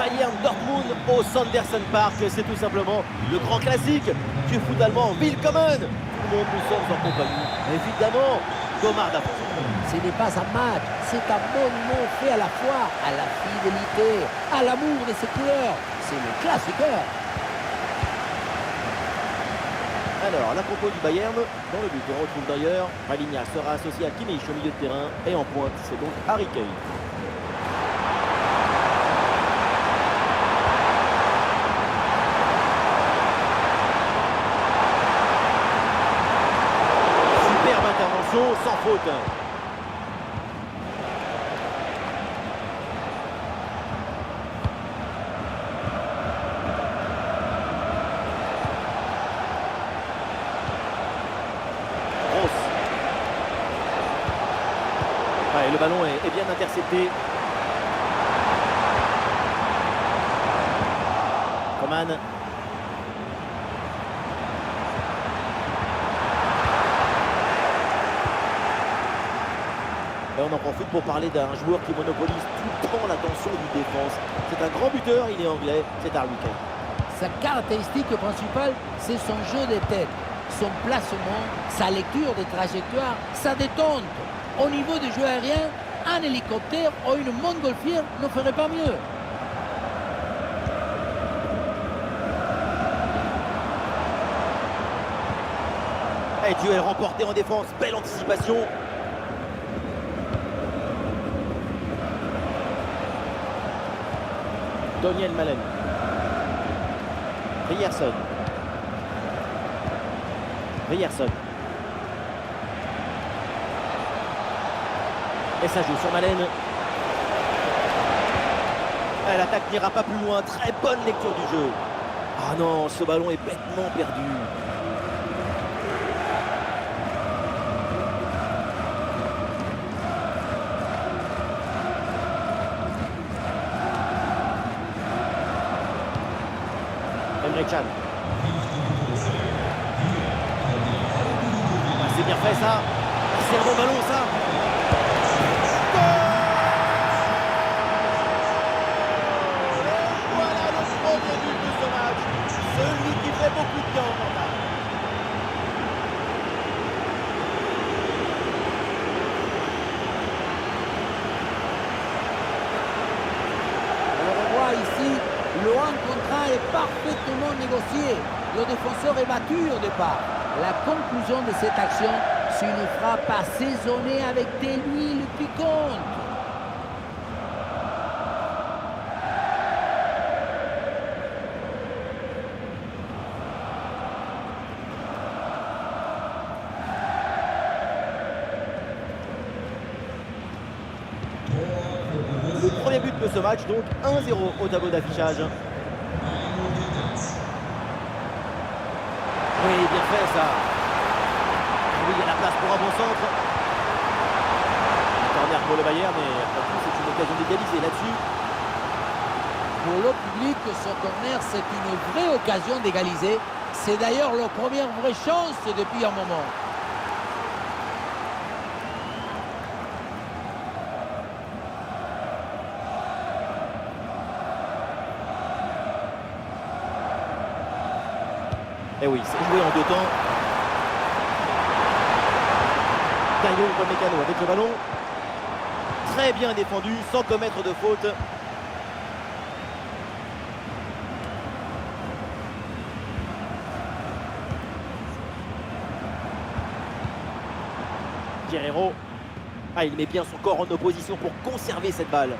Bayern Dortmund au Sanderson Park. C'est tout simplement le grand classique du foot allemand. Willkommen. Tout le monde, nous sommes en compagnie, évidemment, d'Omar Dafon. Ce n'est pas un match, c'est un monument fait à la fois à la fidélité, à l'amour de ses couleurs. C'est le classiqueur. Alors, la compo du Bayern, dans le but, on retrouve d'ailleurs Maligna sera associé à Kimmich au milieu de terrain et en pointe, c'est donc Harry Kane. Superbe intervention, sans faute. Et le ballon est bien intercepté. Coman. Et on en profite pour parler d'un joueur qui monopolise tout le temps l'attention du défense. C'est un grand buteur, il est anglais, c'est Harry Kane. Sa caractéristique principale, c'est son jeu de tête, son placement, sa lecture des trajectoires, sa détente. Au niveau du jeu aérien, un hélicoptère ou une montgolfière ne ferait pas mieux. Et duel remporté en défense, belle anticipation. Daniel Malen. Ryerson. Ryerson. Et ça joue sur Malen. L'attaque n'ira pas plus loin. Très bonne lecture du jeu. Ah non, ce ballon est bêtement perdu. Emre Can. Ah, c'est bien fait ça. C'est un bon ballon ça. Celui qui fait beaucoup de bien en mental. On voit ici, le 1 contre 1 est parfaitement négocié. Le défenseur est battu au départ. La conclusion de cette action, c'est une frappe assaisonnée avec de l'huile piquante. Le premier but de ce match, donc 1-0 au tableau d'affichage. Oui, bien fait ça. Oui, il y a la place pour un bon centre. Corner pour le Bayern, mais après tout, c'est une occasion d'égaliser là-dessus. Pour le public, ce corner, c'est une vraie occasion d'égaliser. C'est d'ailleurs leur première vraie chance depuis un moment. Et oui, c'est joué en deux temps. Dayo Upamecano avec le ballon. Très bien défendu, sans commettre de faute. Guerreiro. Ah, il met bien son corps en opposition pour conserver cette balle.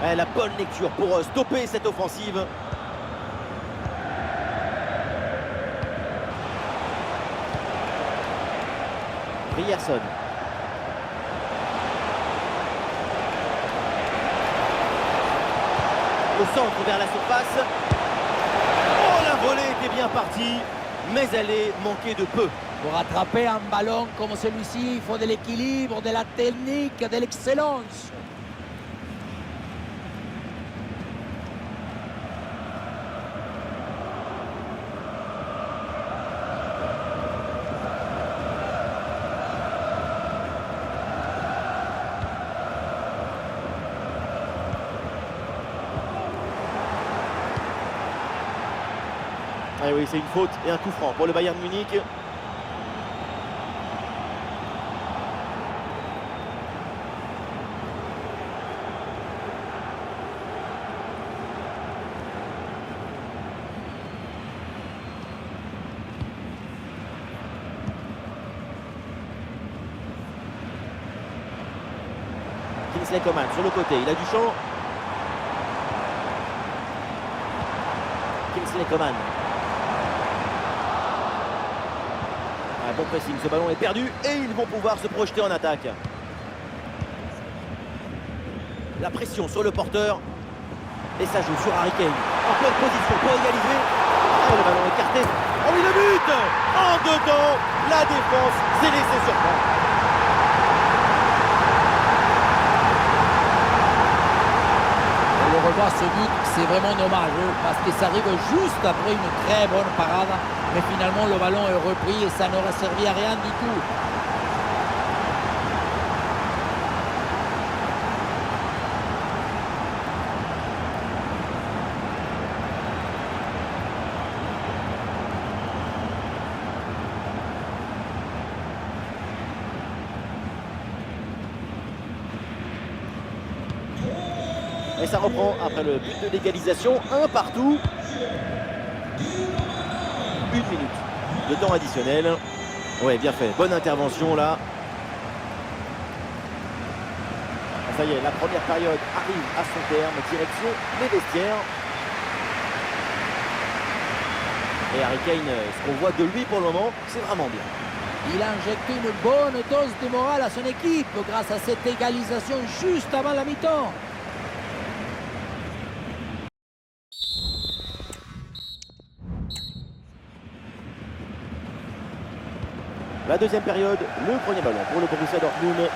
Ah, la bonne lecture pour stopper cette offensive. Ryerson. Au centre vers la surface. Oh, la volée était bien partie, mais elle est manquée de peu. Pour attraper un ballon comme celui-ci, il faut de l'équilibre, de la technique, de l'excellence. Ah oui, c'est une faute et un coup franc pour le Bayern Munich. Kingsley Coman sur le côté, il a du champ. Kingsley Coman. Un bon pressing, ce ballon est perdu et ils vont pouvoir se projeter en attaque. La pression sur le porteur et ça joue sur Harry Kane. En pleine position pour égaliser. Oh, le ballon écarté. Oh oui, le but en dedans. La défense s'est laissée surprendre. On le revoit, ce but, c'est vraiment dommage parce que ça arrive juste après une très bonne parade. Mais finalement, le ballon est repris et ça n'aurait servi à rien du tout. Et ça reprend après le but de l'égalisation, un partout. 1 minute de temps additionnel. Ouais, bien fait, bonne intervention là. Ça y est, la première période arrive à son terme, direction les vestiaires. Et Harry Kane, ce qu'on voit de lui pour le moment, c'est vraiment bien. Il a injecté une bonne dose de morale à son équipe grâce à cette égalisation juste avant la mi-temps. La deuxième période, le premier ballon pour le Borussia Dortmund.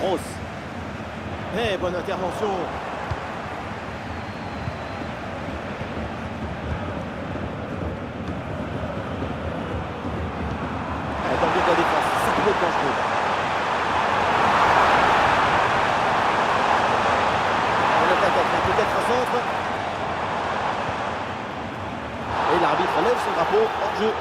Gross. Eh, bonne intervention. Attendu de la défense, ça peut être dangereux. Peut-être un centre. Et l'arbitre lève son drapeau hors jeu.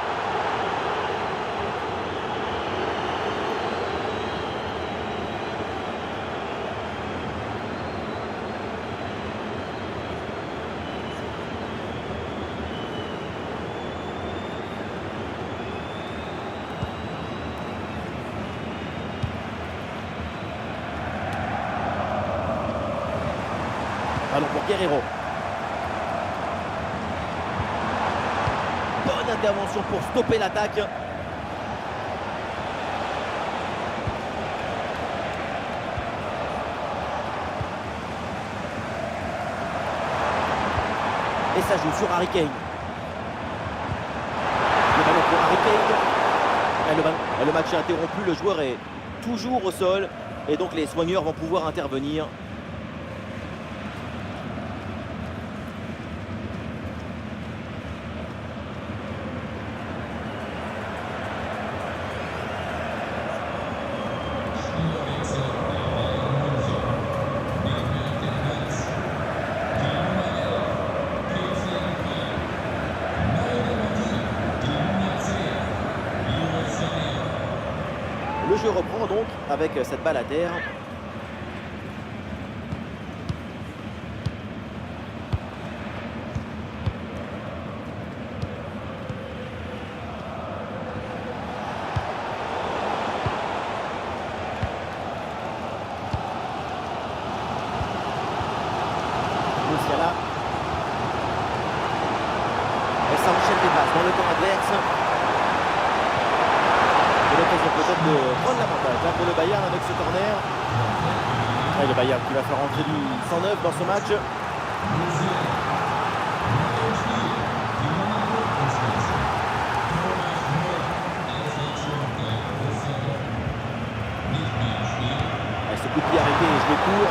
Ballon pour Guerreiro. Bonne intervention pour stopper l'attaque. Et ça joue sur Harry Kane. Le ballon pour Harry Kane. Et le match est interrompu, le joueur est toujours au sol. Et donc les soigneurs vont pouvoir intervenir. Le jeu reprend donc avec cette balle à terre. Musiala. Et ça enchaîne des passes dans le camp adverse. L'occasion peut-être de prendre l'avantage pour le Bayern avec ce corner. Et le Bayern qui va faire entrer du 109 dans ce match. Et ce coup de pied arrêté et je le cours.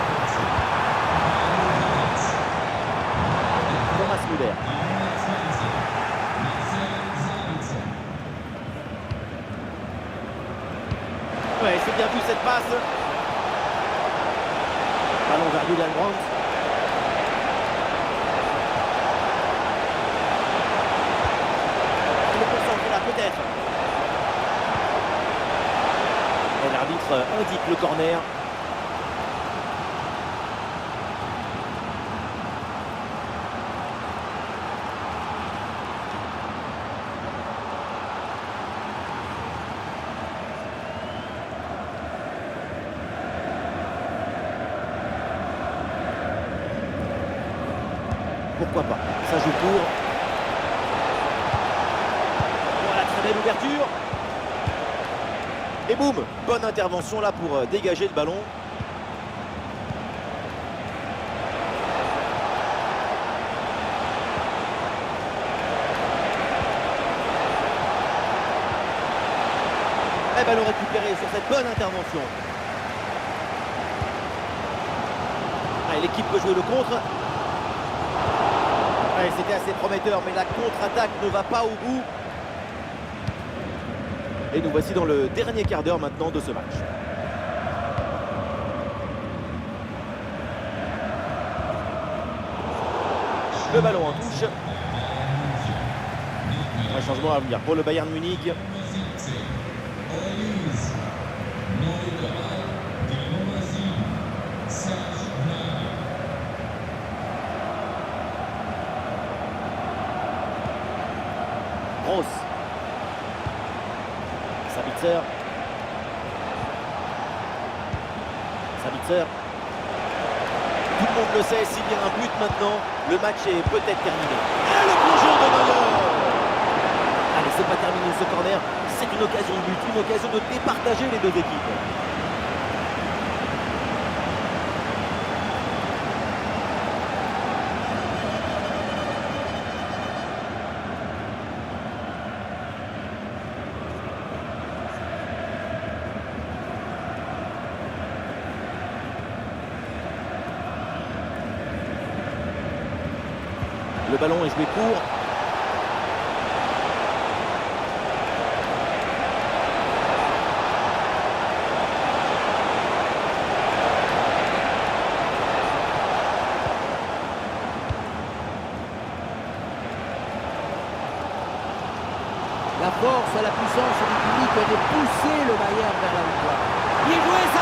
Thomas Müller. bien vu cette passe. Ballon vers Julian Brandt. Il est concentré là, peut-être. Et l'arbitre indique le corner. Pourquoi pas? Ça joue pour. Voilà, très belle ouverture. Et boum, bonne intervention là pour dégager le ballon. Et ballon récupéré sur cette bonne intervention. Allez, l'équipe peut jouer le contre. C'était assez prometteur, mais la contre-attaque ne va pas au bout. Et nous voici dans le dernier quart d'heure maintenant de ce match. Le ballon en touche. Un changement à venir pour le Bayern Munich. Gross. Sabitzer. Sabitzer. Tout le monde le sait, s'il y a un but maintenant, le match est peut-être terminé. Et le plongeon de Neuer. Allez, c'est pas terminé ce corner. C'est une occasion de but, une occasion de départager les deux équipes. Le ballon est joué court. La force et la puissance du public de pousser le Bayern vers la victoire. Bien joué ça!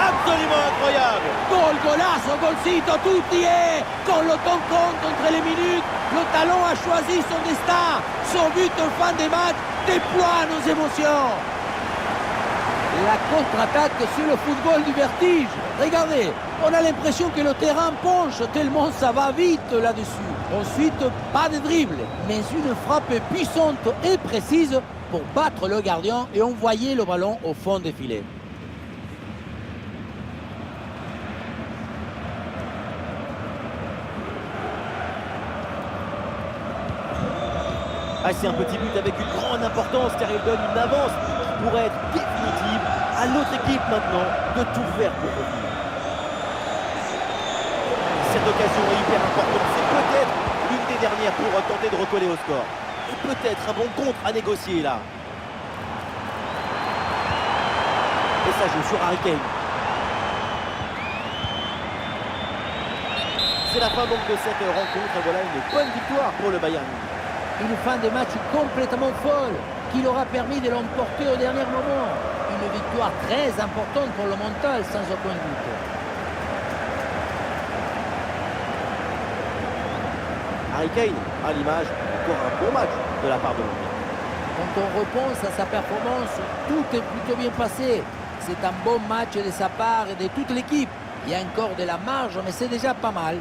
Absolument incroyable. Gol, golazo, golcito, tutti et quand le temps compte entre les minutes, le talon a choisi son destin. Son but en fin de match déploie nos émotions. La contre-attaque sur le football du vertige. Regardez, on a l'impression que le terrain penche tellement ça va vite là-dessus. Ensuite, pas de dribble, mais une frappe puissante et précise pour battre le gardien et envoyer le ballon au fond des filets. Ah, c'est un petit but avec une grande importance car il donne une avance qui pourrait être définitive. À l'autre équipe maintenant de tout faire pour revenir. Cette occasion est hyper importante. C'est peut-être l'une des dernières pour tenter de recoller au score. Et peut-être un bon contre à négocier là. Et ça joue sur Harry Kane. C'est la fin donc de cette rencontre. Et voilà une bonne victoire pour le Bayern. Une fin de match complètement folle qui leur a permis de l'emporter au dernier moment. Une victoire très importante pour le mental, sans aucun doute. Harry Kane, à l'image, encore un bon match de la part de l'Anglais. Quand on repense à sa performance, tout est plutôt bien passé. C'est un bon match de sa part et de toute l'équipe. Il y a encore de la marge, mais c'est déjà pas mal.